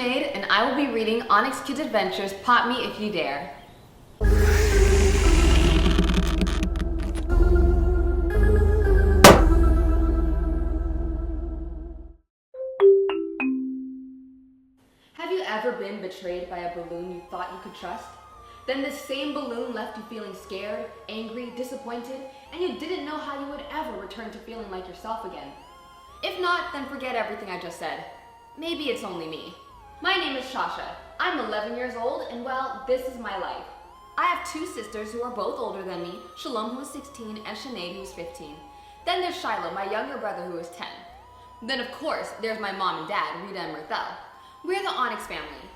Sinead, and I will be reading Onyx Kids Adventures, Pop Me If You Dare. Have you ever been betrayed by a balloon you thought you could trust? Then this same balloon left you feeling scared, angry, disappointed, and you didn't know how you would ever return to feeling like yourself again. If not, then forget everything I just said. Maybe it's only me. My name is Shasha. I'm 11 years old, and well, this is my life. I have two sisters who are both older than me, Shiloh, who is 16, and Sinead, who is 15. Then there's Shiloh, my younger brother, who is 10. Then of course, there's my mom and dad, Rita and Mirthel. We're the Onyx family.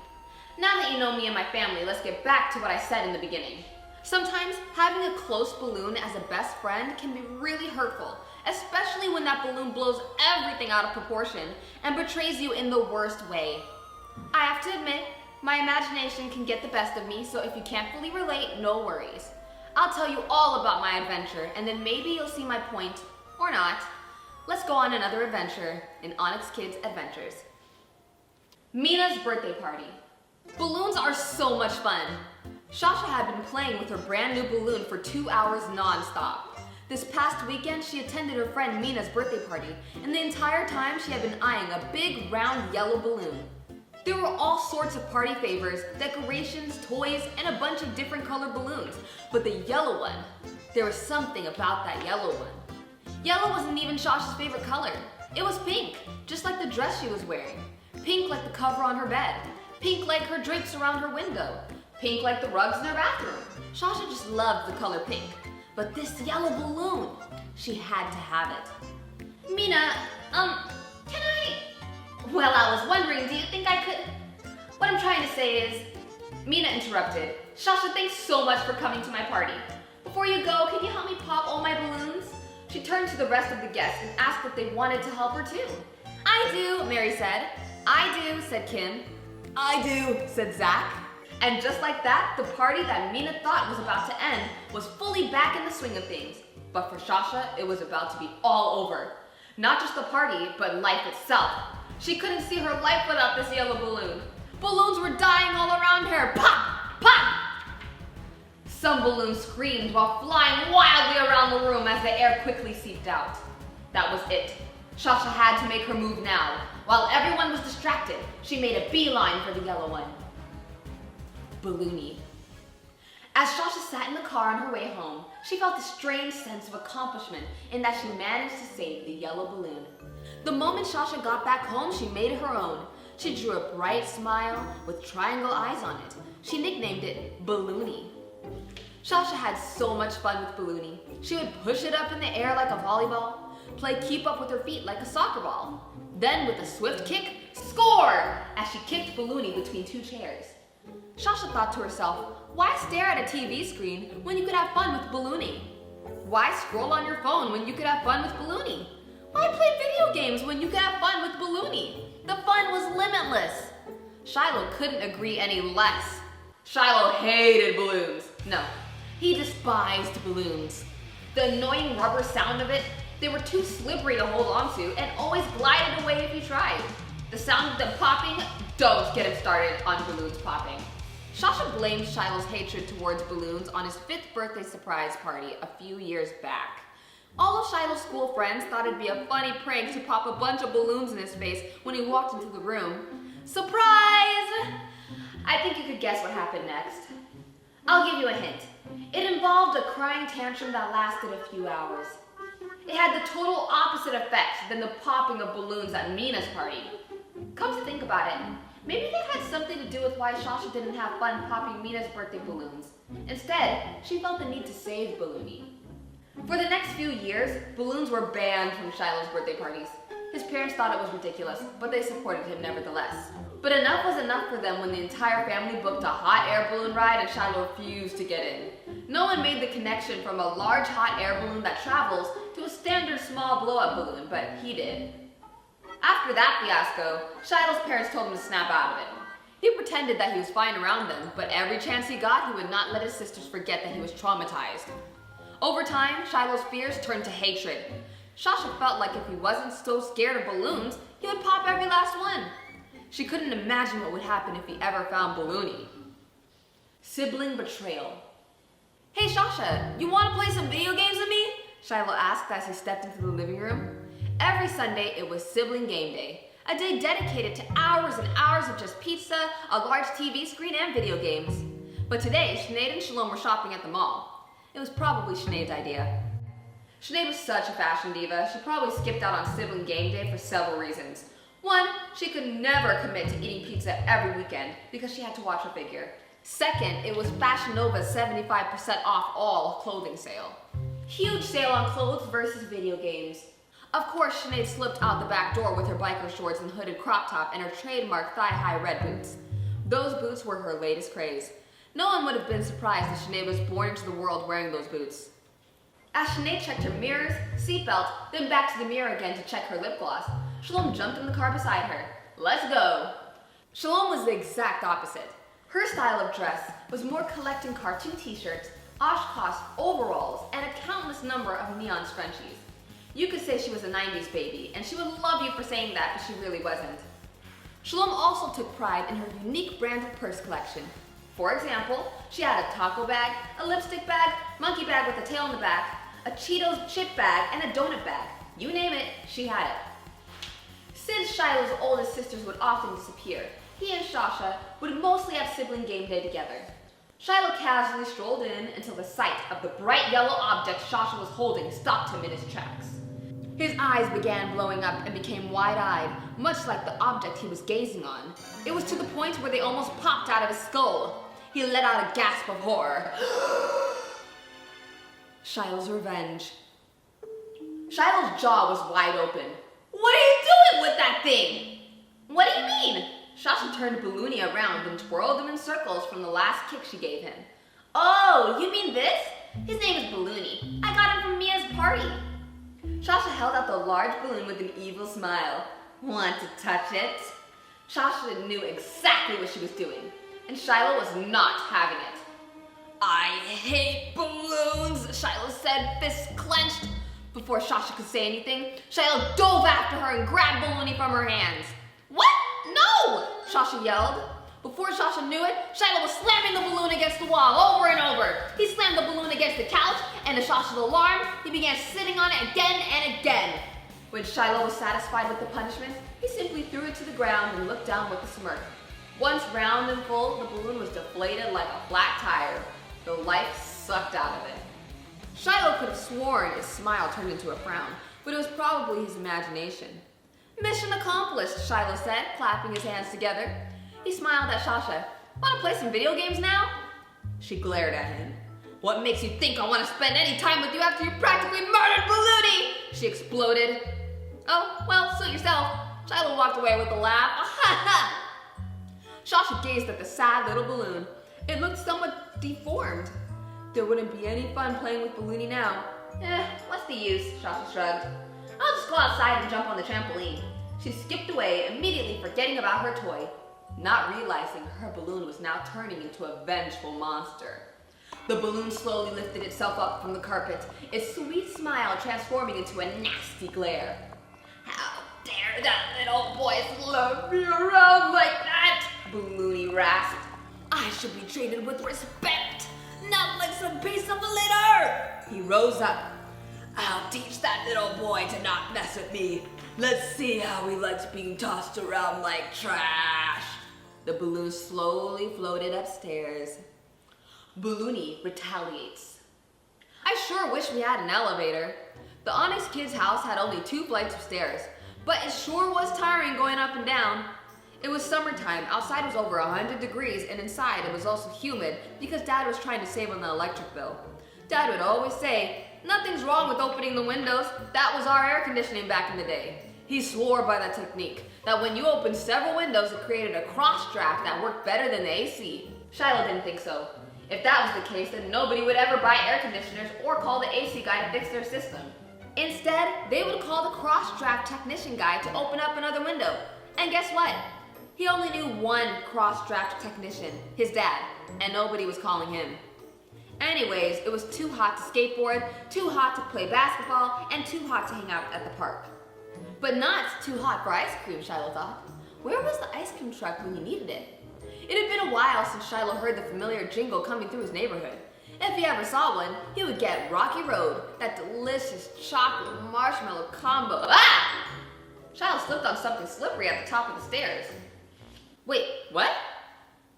Now that you know me and my family, let's get back to what I said in the beginning. Sometimes having a close balloon as a best friend can be really hurtful, especially when that balloon blows everything out of proportion and betrays you in the worst way. I have to admit, my imagination can get the best of me, so if you can't fully relate, no worries. I'll tell you all about my adventure, and then maybe you'll see my point, or not. Let's go on another adventure in Onyx Kids Adventures. Mina's birthday party. Balloons are so much fun. Shasha had been playing with her brand new balloon for 2 hours non-stop. This past weekend, she attended her friend Mina's birthday party, and the entire time she had been eyeing a big, round, yellow balloon. There were all sorts of party favors, decorations, toys, and a bunch of different colored balloons. But the yellow one, there was something about that yellow one. Yellow wasn't even Shasha's favorite color. It was pink, just like the dress she was wearing. Pink like the cover on her bed. Pink like her drapes around her window. Pink like the rugs in her bathroom. Shasha just loved the color pink. But this yellow balloon, she had to have it. Mina, can I? Well, I was wondering, do you think I could? What I'm trying to say is, Mina interrupted. Shasha, thanks so much for coming to my party. Before you go, can you help me pop all my balloons? She turned to the rest of the guests and asked if they wanted to help her too. I do, Mary said. I do, said Kim. I do, said Zach. And just like that, the party that Mina thought was about to end was fully back in the swing of things. But for Shasha, it was about to be all over. Not just the party, but life itself. She couldn't see her life without this yellow balloon. Balloons were dying all around her. Pop! Pop! Some balloons screamed while flying wildly around the room as the air quickly seeped out. That was it. Shasha had to make her move now. While everyone was distracted, she made a beeline for the yellow one. Balloony. As Shasha sat in the car on her way home, she felt a strange sense of accomplishment in that she managed to save the yellow balloon. The moment Shasha got back home, she made it her own. She drew a bright smile with triangle eyes on it. She nicknamed it Balloony. Shasha had so much fun with Balloony. She would push it up in the air like a volleyball, play keep up with her feet like a soccer ball. Then with a swift kick, score! As she kicked Balloony between two chairs. Shasha thought to herself, why stare at a TV screen when you could have fun with Balloony? Why scroll on your phone when you could have fun with Balloony? Why play video games when you could have fun with Balloony? The fun was limitless. Shiloh couldn't agree any less. Shiloh hated balloons. No, he despised balloons. The annoying rubber sound of it, they were too slippery to hold onto and always glided away if you tried. The sound of them popping, don't get him started on balloons popping. Shasha blamed Shiloh's hatred towards balloons on his 5th birthday surprise party a few years back. All of Shiloh's school friends thought it'd be a funny prank to pop a bunch of balloons in his face when he walked into the room. Surprise! I think you could guess what happened next. I'll give you a hint. It involved a crying tantrum that lasted a few hours. It had the total opposite effect than the popping of balloons at Mina's party. Come to think about it, maybe that had something to do with why Shasha didn't have fun popping Mina's birthday balloons. Instead, she felt the need to save Balloony. For the next few years, balloons were banned from Shiloh's birthday parties. His parents thought it was ridiculous, but they supported him nevertheless. But enough was enough for them when the entire family booked a hot air balloon ride and Shiloh refused to get in. No one made the connection from a large hot air balloon that travels to a standard small blow-up balloon, but he did. After that fiasco, Shiloh's parents told him to snap out of it. He pretended that he was fine around them, but every chance he got, he would not let his sisters forget that he was traumatized. Over time, Shiloh's fears turned to hatred. Shasha felt like if he wasn't so scared of balloons, he would pop every last one. She couldn't imagine what would happen if he ever found Balloony. Sibling betrayal. "Hey Shasha, you want to play some video games with me?" Shiloh asked as he stepped into the living room. Every Sunday it was sibling game day, a day dedicated to hours and hours of just pizza, a large TV screen, and video games. But today, Sinead and Shalom were shopping at the mall. It was probably Sinead's idea. Sinead was such a fashion diva, she probably skipped out on sibling game day for several reasons. One, she could never commit to eating pizza every weekend because she had to watch her figure. Second, it was Fashion Nova's 75% off all clothing sale. Huge sale on clothes versus video games. Of course, Sinead slipped out the back door with her biker shorts and hooded crop top and her trademark thigh-high red boots. Those boots were her latest craze. No one would have been surprised if Sinead was born into the world wearing those boots. As Sinead checked her mirrors, seatbelt, then back to the mirror again to check her lip gloss, Shalom jumped in the car beside her. "Let's go." Shalom was the exact opposite. Her style of dress was more collecting cartoon t-shirts, Oshkosh overalls, and a countless number of neon scrunchies. You could say she was a 90s baby, and she would love you for saying that, but she really wasn't. Shalom also took pride in her unique branded purse collection. For example, she had a taco bag, a lipstick bag, monkey bag with a tail in the back, a Cheetos chip bag, and a donut bag. You name it, she had it. Since Shiloh's oldest sisters would often disappear, he and Shasha would mostly have sibling game day together. Shiloh casually strolled in until the sight of the bright yellow object Shasha was holding stopped him in his tracks. His eyes began blowing up and became wide-eyed, much like the object he was gazing on. It was to the point where they almost popped out of his skull. He let out a gasp of horror. Shiloh's revenge. Shiloh's jaw was wide open. "What are you doing with that thing?" "What do you mean?" Shasha turned Balloony around and twirled him in circles from the last kick she gave him. "Oh, you mean this? His name is Balloony. I got him from Mia's party." Shasha held out the large balloon with an evil smile. "Want to touch it?" Shasha knew exactly what she was doing, and Shiloh was not having it. "I hate balloons," Shiloh said, fists clenched. Before Shasha could say anything, Shiloh dove after her and grabbed Balloony from her hands. "What? No!" Shasha yelled. Before Shasha knew it, Shiloh was slamming the balloon against the wall over and over. He slammed the balloon against the couch, and to Shasha's alarm, he began sitting on it again and again. When Shiloh was satisfied with the punishment, he simply threw it to the ground and looked down with a smirk. Once round and full, the balloon was deflated like a flat tire. The life sucked out of it. Shiloh could have sworn his smile turned into a frown, but it was probably his imagination. "Mission accomplished," Shiloh said, clapping his hands together. He smiled at Shasha. "Want to play some video games now?" She glared at him. "What makes you think I want to spend any time with you after you practically murdered Balloony?" She exploded. "Oh, well, suit yourself." Shiloh walked away with a laugh. Shasha gazed at the sad little balloon. It looked somewhat deformed. There wouldn't be any fun playing with Balloony now. What's the use? Shasha shrugged. "I'll just go outside and jump on the trampoline." She skipped away, immediately forgetting about her toy, not realizing her balloon was now turning into a vengeful monster. The balloon slowly lifted itself up from the carpet, its sweet smile transforming into a nasty glare. "How dare that little boy slug me around like that?" Balloony rasped. "I should be treated with respect, not like some piece of litter." He rose up. "I'll teach that little boy to not mess with me. Let's see how he likes being tossed around like trash." The balloon slowly floated upstairs. Balloony retaliates. I sure wish we had an elevator. The Onyx Kids house had only 2 flights of stairs, but it sure was tiring going up and down. It was summertime, outside was over 100 degrees, and inside it was also humid because Dad was trying to save on the electric bill. Dad would always say, "Nothing's wrong with opening the windows. That was our air conditioning back in the day." He swore by that technique, that when you opened several windows, it created a cross draft that worked better than the AC. Shiloh didn't think so. If that was the case, then nobody would ever buy air conditioners or call the AC guy to fix their system. Instead, they would call the cross draft technician guy to open up another window. And guess what? He only knew one cross draft technician, his dad, and nobody was calling him. Anyways, it was too hot to skateboard, too hot to play basketball, and too hot to hang out at the park. But not too hot for ice cream, Shiloh thought. Where was the ice cream truck when you needed it. It had been a while since Shiloh heard the familiar jingle coming through his neighborhood. If he ever saw one, he would get Rocky Road, that delicious chocolate marshmallow combo. Ah! Shiloh slipped on something slippery at the top of the stairs. Wait, what?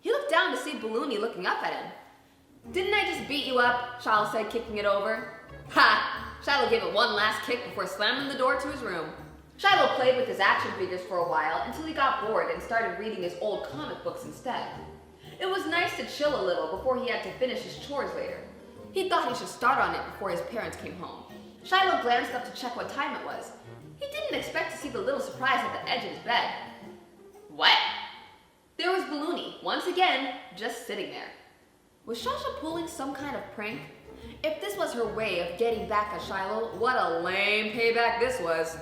He looked down to see Balloony looking up at him. Didn't I just beat you up? Shiloh said, kicking it over. Ha! Shiloh gave it one last kick before slamming the door to his room. Shiloh played with his action figures for a while until he got bored and started reading his old comic books instead. It was nice to chill a little before he had to finish his chores later. He thought he should start on it before his parents came home. Shiloh glanced up to check what time it was. He didn't expect to see the little surprise at the edge of his bed. What? There was Balloony, once again, just sitting there. Was Shasha pulling some kind of prank? If this was her way of getting back at Shiloh, what a lame payback this was.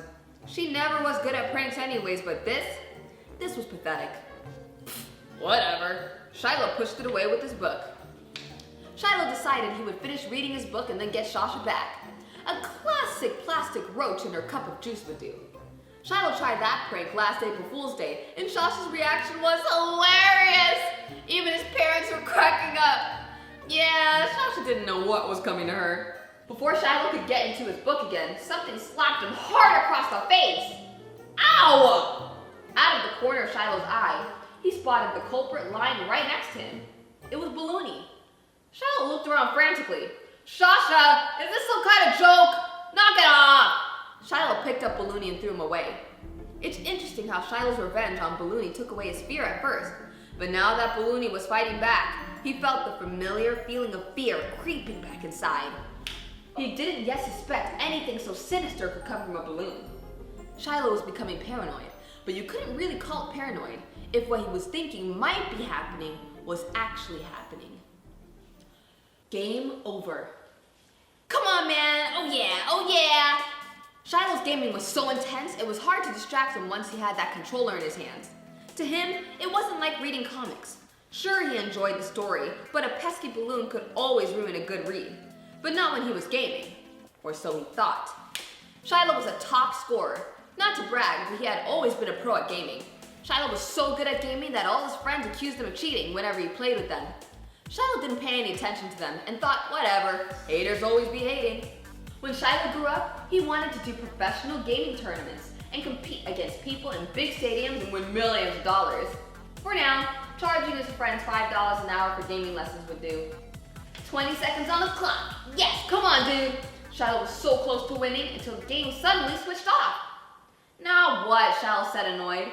She never was good at pranks anyways, but this was pathetic. Whatever. Shiloh pushed it away with his book. Shiloh decided he would finish reading his book and then get Shasha back. A classic plastic roach in her cup of juice would do. Shiloh tried that prank last April Fool's Day, and Shasha's reaction was hilarious! Even his parents were cracking up. Yeah, Shasha didn't know what was coming to her. Before Shiloh could get into his book again, something slapped him hard across the face. Ow! Out of the corner of Shiloh's eye, he spotted the culprit lying right next to him. It was Balloony. Shiloh looked around frantically. Shasha, is this some kind of joke? Knock it off! Shiloh picked up Balloony and threw him away. It's interesting how Shiloh's revenge on Balloony took away his fear at first, but now that Balloony was fighting back, he felt the familiar feeling of fear creeping back inside. He didn't yet suspect anything so sinister could come from a balloon. Shiloh was becoming paranoid, but you couldn't really call it paranoid if what he was thinking might be happening was actually happening. Game over. Come on, man! Oh yeah, oh yeah! Shiloh's gaming was so intense, it was hard to distract him once he had that controller in his hands. To him, it wasn't like reading comics. Sure, he enjoyed the story, but a pesky balloon could always ruin a good read. But not when he was gaming. Or so he thought. Shiloh was a top scorer. Not to brag, but he had always been a pro at gaming. Shiloh was so good at gaming that all his friends accused him of cheating whenever he played with them. Shiloh didn't pay any attention to them and thought, whatever, haters always be hating. When Shiloh grew up, he wanted to do professional gaming tournaments and compete against people in big stadiums and win millions of dollars. For now, charging his friends $5 an hour for gaming lessons would do. 20 seconds on the clock. Yes, come on, dude. Shiloh was so close to winning until the game suddenly switched off. Now what? Shiloh said, annoyed.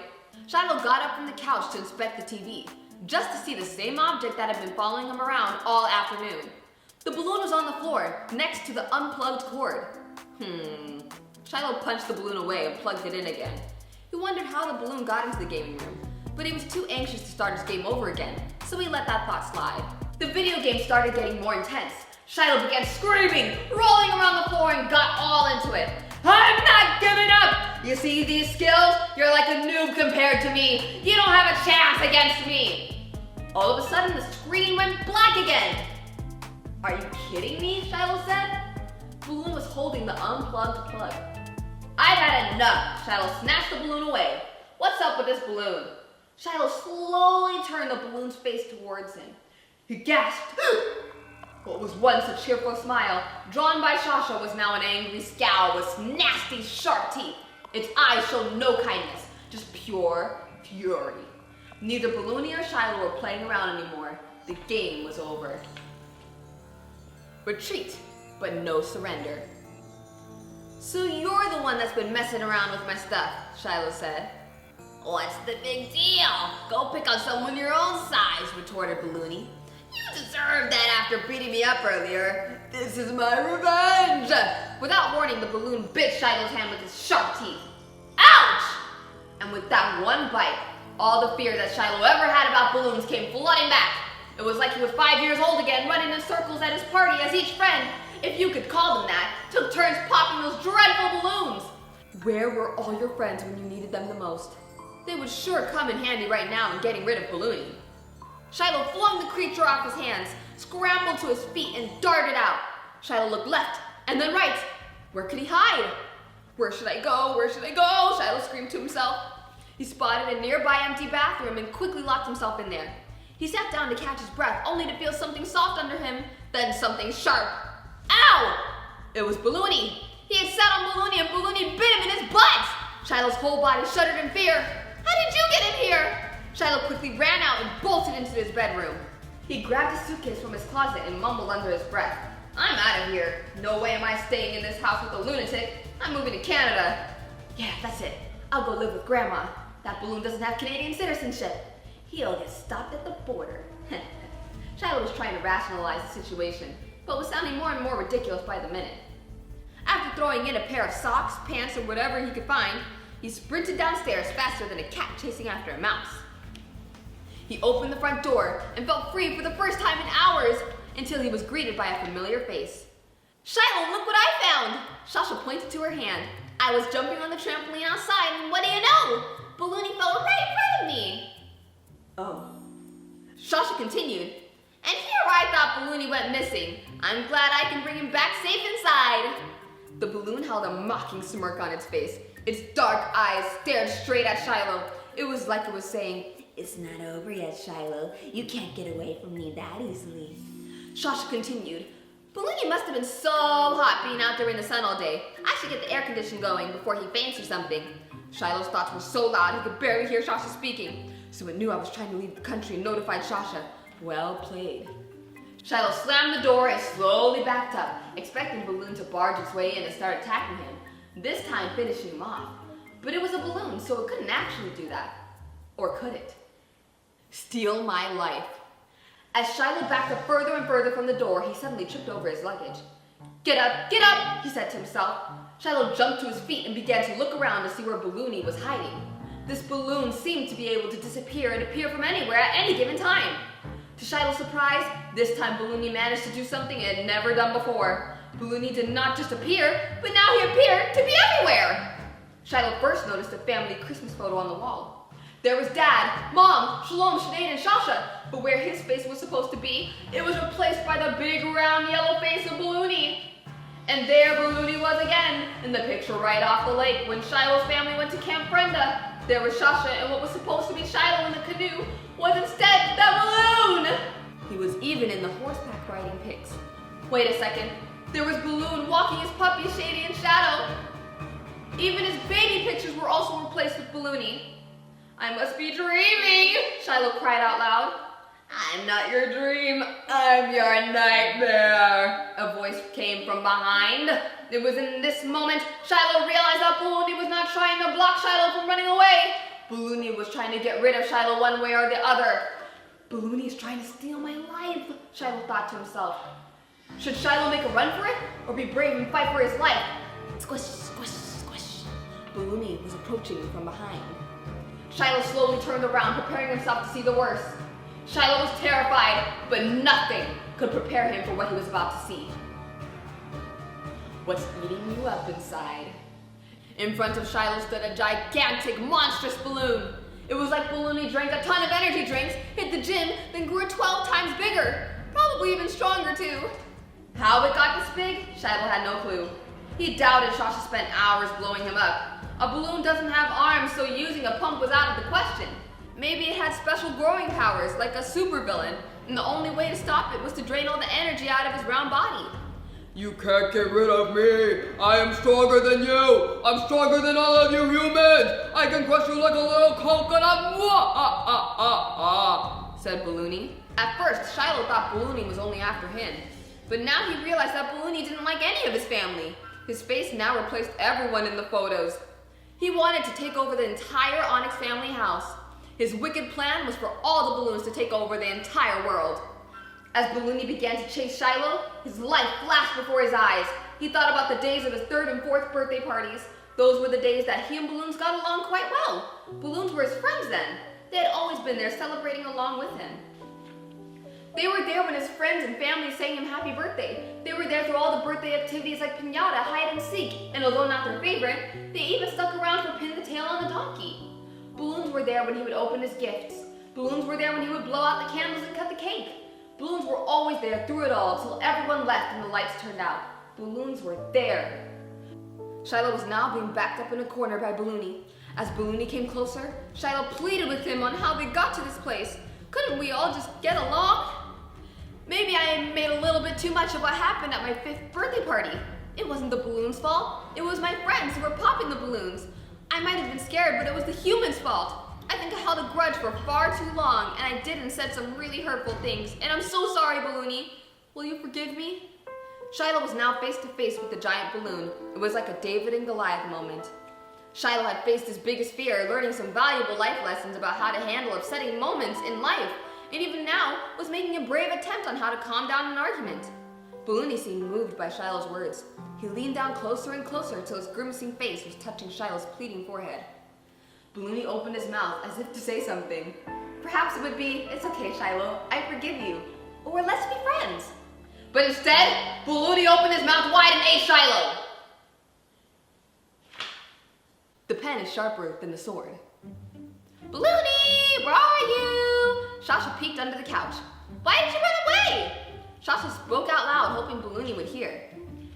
Shiloh got up from the couch to inspect the TV, just to see the same object that had been following him around all afternoon. The balloon was on the floor, next to the unplugged cord. Shiloh punched the balloon away and plugged it in again. He wondered how the balloon got into the gaming room, but he was too anxious to start his game over again, so he let that thought slide. The video game started getting more intense. Shiloh began screaming, rolling around the floor, and got all into it. I'm not giving up! You see these skills? You're like a noob compared to me. You don't have a chance against me. All of a sudden, the screen went black again. Are you kidding me? Shiloh said. Balloon was holding the unplugged plug. I've had enough. Shiloh snatched the balloon away. What's up with this balloon? Shiloh slowly turned the balloon's face towards him. He gasped. What was once a cheerful smile, drawn by Shasha, was now an angry scowl with nasty, sharp teeth. Its eyes showed no kindness, just pure fury. Neither Balloony or Shiloh were playing around anymore. The game was over. Retreat, but no surrender. So you're the one that's been messing around with my stuff, Shiloh said. What's the big deal? Go pick on someone your own size, retorted Balloony. You deserved that after beating me up earlier. This is my revenge! Without warning, the balloon bit Shiloh's hand with its sharp teeth. Ouch! And with that one bite, all the fear that Shiloh ever had about balloons came flooding back. It was like he was 5 years old again, running in circles at his party as each friend, if you could call them that, took turns popping those dreadful balloons. Where were all your friends when you needed them the most? They would sure come in handy right now in getting rid of Balloony. Shiloh flung the creature off his hands, scrambled to his feet, and darted out. Shiloh looked left and then right. Where could he hide? Where should I go? Where should I go? Shiloh screamed to himself. He spotted a nearby empty bathroom and quickly locked himself in there. He sat down to catch his breath, only to feel something soft under him, then something sharp. Ow! It was Balloony. He had sat on Balloony and Balloony bit him in his butt! Shiloh's whole body shuddered in fear. How did you get in here? Shiloh quickly ran out and bolted into his bedroom. He grabbed his suitcase from his closet and mumbled under his breath, I'm out of here. No way am I staying in this house with a lunatic. I'm moving to Canada. Yeah, that's it. I'll go live with Grandma. That balloon doesn't have Canadian citizenship. He'll get stopped at the border. Shiloh was trying to rationalize the situation, but was sounding more and more ridiculous by the minute. After throwing in a pair of socks, pants, or whatever he could find, he sprinted downstairs faster than a cat chasing after a mouse. He opened the front door and felt free for the first time in hours until he was greeted by a familiar face. Shiloh, look what I found! Shasha pointed to her hand. I was jumping on the trampoline outside and what do you know? Balloony fell right in front of me. Oh. Shasha continued. And here I thought Balloony went missing. I'm glad I can bring him back safe inside. The balloon held a mocking smirk on its face. Its dark eyes stared straight at Shiloh. It was like it was saying, It's not over yet, Shiloh. You can't get away from me that easily. Shasha continued. Balloony must have been so hot being out there in the sun all day. I should get the air conditioner going before he faints or something. Shiloh's thoughts were so loud he could barely hear Shasha speaking, so it knew I was trying to leave the country and notified Shasha. Well played. Shiloh slammed the door and slowly backed up, expecting Balloon to barge its way in and start attacking him, this time finishing him off. But it was a balloon, so it couldn't actually do that. Or could it? Steal my life. As Shiloh backed up further and further from the door, he suddenly tripped over his luggage. Get up, he said to himself. Shiloh jumped to his feet and began to look around to see where Balloony was hiding. This balloon seemed to be able to disappear and appear from anywhere at any given time. To Shiloh's surprise, this time Balloony managed to do something it had never done before. Balloony did not just appear, but now he appeared to be everywhere. Shiloh first noticed a family Christmas photo on the wall. There was Dad, Mom, Shiloh, Sinead, and Shasha, but where his face was supposed to be, it was replaced by the big round yellow face of Balloony. And there Balloony was again, in the picture right off the lake when Shiloh's family went to Camp Brenda. There was Shasha, and what was supposed to be Shiloh in the canoe was instead the balloon! He was even in the horseback riding pics. Wait a second, there was Balloon walking his puppy Shady and Shadow. Even his baby pictures were also replaced with Balloony. I must be dreaming, Shiloh cried out loud. I'm not your dream, I'm your nightmare, a voice came from behind. It was in this moment Shiloh realized that Balloony was not trying to block Shiloh from running away. Balloony was trying to get rid of Shiloh one way or the other. Balloony is trying to steal my life, Shiloh thought to himself. Should Shiloh make a run for it, or be brave and fight for his life? Squish, squish, squish. Balloony was approaching from behind. Shiloh slowly turned around, preparing himself to see the worst. Shiloh was terrified, but nothing could prepare him for what he was about to see. What's eating you up inside? In front of Shiloh stood a gigantic, monstrous balloon. It was like Balloony drank a ton of energy drinks, hit the gym, then grew 12 times bigger. Probably even stronger too. How it got this big, Shiloh had no clue. He doubted Shasha spent hours blowing him up. A balloon doesn't have arms, so using a pump was out of the question. Maybe it had special growing powers, like a supervillain, and the only way to stop it was to drain all the energy out of his round body. You can't get rid of me! I am stronger than you! I'm stronger than all of you humans! I can crush you like a little coconut! Said Balloony. At first, Shiloh thought Balloony was only after him, but now he realized that Balloony didn't like any of his family. His face now replaced everyone in the photos. He wanted to take over the entire Onyx Family house. His wicked plan was for all the balloons to take over the entire world. As Balloony began to chase Shiloh, his life flashed before his eyes. He thought about the days of his 3rd and 4th birthday parties. Those were the days that he and Balloons got along quite well. Balloons were his friends then. They had always been there celebrating along with him. They were there when his friends and family sang him happy birthday. They were there through all the birthday activities like piñata, hide and seek, and although not their favorite, they even stuck around for pin the tail on the donkey. Balloons were there when he would open his gifts. Balloons were there when he would blow out the candles and cut the cake. Balloons were always there through it all till everyone left and the lights turned out. Balloons were there. Shiloh was now being backed up in a corner by Balloony. As Balloony came closer, Shiloh pleaded with him on how they got to this place. Couldn't we all just get along? Maybe I made a little bit too much of what happened at my 5th birthday party. It wasn't the balloons' fault. It was my friends who were popping the balloons. I might have been scared, but it was the humans' fault. I think I held a grudge for far too long, and I did and said some really hurtful things, and I'm so sorry, Balloony. Will you forgive me? Shiloh was now face to face with the giant balloon. It was like a David and Goliath moment. Shiloh had faced his biggest fear, learning some valuable life lessons about how to handle upsetting moments in life, and even now was making a brave attempt on how to calm down an argument. Balloony seemed moved by Shiloh's words. He leaned down closer and closer until his grimacing face was touching Shiloh's pleading forehead. Balloony opened his mouth as if to say something. Perhaps it would be, "It's okay, Shiloh, I forgive you," or "Let's be friends." But instead, Balloony opened his mouth wide and ate Shiloh. The pen is sharper than the sword. "Balloony, where are you?" Shasha peeked under the couch. "Why did you run away?" Shasha spoke out loud, hoping Balloony would hear.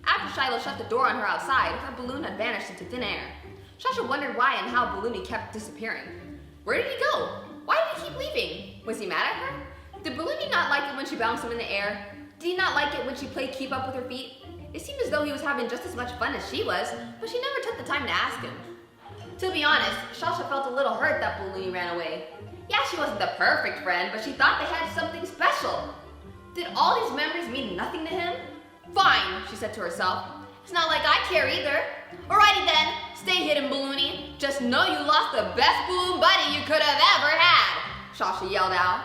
After Shiloh shut the door on her outside, her balloon had vanished into thin air. Shasha wondered why and how Balloony kept disappearing. Where did he go? Why did he keep leaving? Was he mad at her? Did Balloony not like it when she bounced him in the air? Did he not like it when she played keep up with her feet? It seemed as though he was having just as much fun as she was, but she never took the time to ask him. To be honest, Shasha felt a little hurt that Balloony ran away. Yeah, she wasn't the perfect friend, but she thought they had something special. Did all these memories mean nothing to him? Fine, she said to herself. It's not like I care either. Alrighty then, stay hidden, Balloony. Just know you lost the best balloon buddy you could have ever had, Shasha yelled out.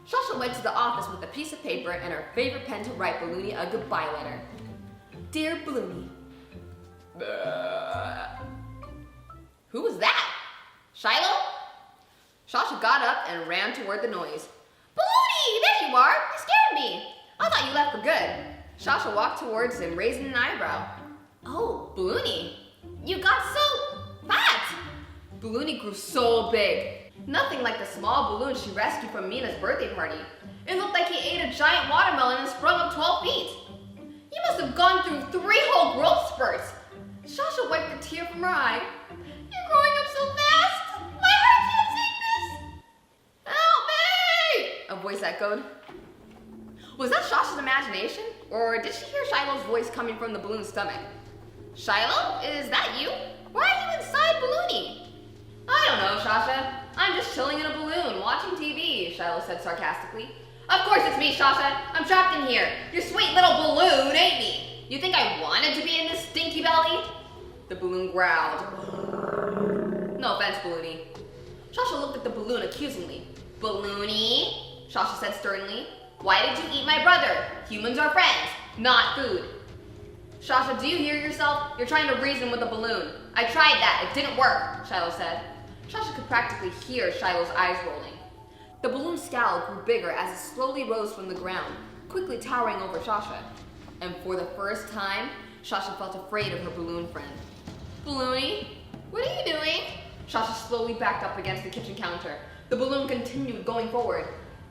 Shasha went to the office with a piece of paper and her favorite pen to write Balloony a goodbye letter. Dear Balloony. Who was that? Shiloh? Shasha got up and ran toward the noise. Balloony, there you are. You scared me. I thought you left for good. Shasha walked towards him, raising an eyebrow. Oh, Balloony, you got so fat. Balloony grew so big. Nothing like the small balloon she rescued from Mina's birthday party. It looked like he ate a giant watermelon and sprung up 12 feet. You must have gone through 3 whole growth spurts. Shasha wiped a tear from her eye. You're growing up so fast. My heart can't take this. Help me! A voice echoed. Was that Shasha's imagination? Or did she hear Shiloh's voice coming from the balloon's stomach? Shiloh, is that you? Why are you inside Balloony? I don't know, Shasha. I'm just chilling in a balloon, watching TV, Shiloh said sarcastically. Of course it's me, Shasha. I'm trapped in here. Your sweet little balloon ate me. You think I wanted to be in this stinky belly? The balloon growled. No offense, Balloony. Shasha looked at the balloon accusingly. Balloony, Shasha said sternly. Why did you eat my brother? Humans are friends, not food. Shasha, do you hear yourself? You're trying to reason with a balloon. I tried that, it didn't work, Shiloh said. Shasha could practically hear Shiloh's eyes rolling. The balloon's scowl grew bigger as it slowly rose from the ground, quickly towering over Shasha. And for the first time, Shasha felt afraid of her balloon friend. Balloony, what are you doing? Shasha slowly backed up against the kitchen counter. The balloon continued going forward.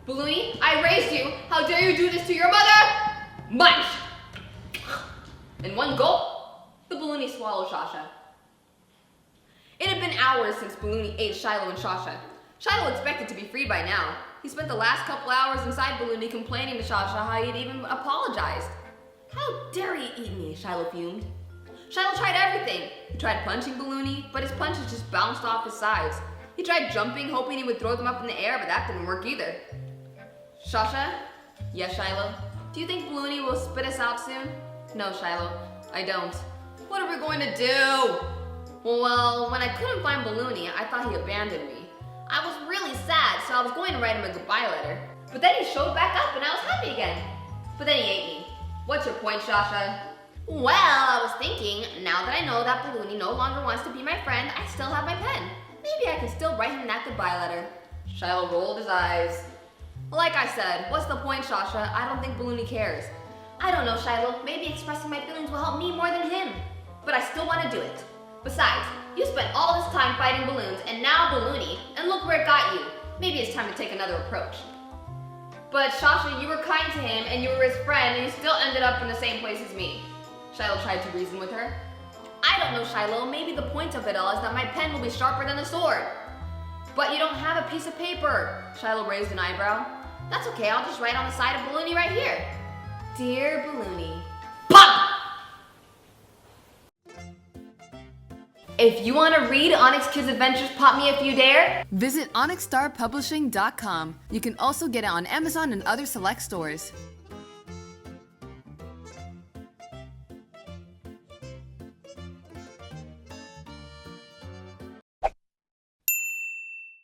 Balloony, I raised you. How dare you do this to your mother? Munch! In one gulp, the Balloony swallowed Shasha. It had been hours since Balloony ate Shiloh and Shasha. Shiloh expected to be free by now. He spent the last couple hours inside Balloony complaining to Shasha how he'd even apologized. How dare he eat me, Shiloh fumed. Shiloh tried everything. He tried punching Balloony, but his punches just bounced off his sides. He tried jumping, hoping he would throw them up in the air, but that didn't work either. Shasha? Yes, Shiloh? Do you think Balloony will spit us out soon? No, Shiloh, I don't. What are we going to do? Well, when I couldn't find Balloony, I thought he abandoned me. I was really sad, so I was going to write him a goodbye letter. But then he showed back up and I was happy again. But then he ate me. What's your point, Shasha? Well, I was thinking, now that I know that Balloony no longer wants to be my friend, I still have my pen. Maybe I can still write him that goodbye letter. Shiloh rolled his eyes. Like I said, what's the point, Shasha? I don't think Balloony cares. I don't know, Shiloh. Maybe expressing my feelings will help me more than him. But I still want to do it. Besides, you spent all this time fighting balloons and now Balloony, and look where it got you. Maybe it's time to take another approach. But Shasha, you were kind to him and you were his friend and you still ended up in the same place as me. Shiloh tried to reason with her. I don't know, Shiloh. Maybe the point of it all is that my pen will be sharper than the sword. But you don't have a piece of paper. Shiloh raised an eyebrow. That's okay, I'll just write on the side of Balloony right here. Dear Balloony. Pop! If you want to read Onyx Kids Adventures Pop Me If You Dare, visit onyxstarpublishing.com. You can also get it on Amazon and other select stores.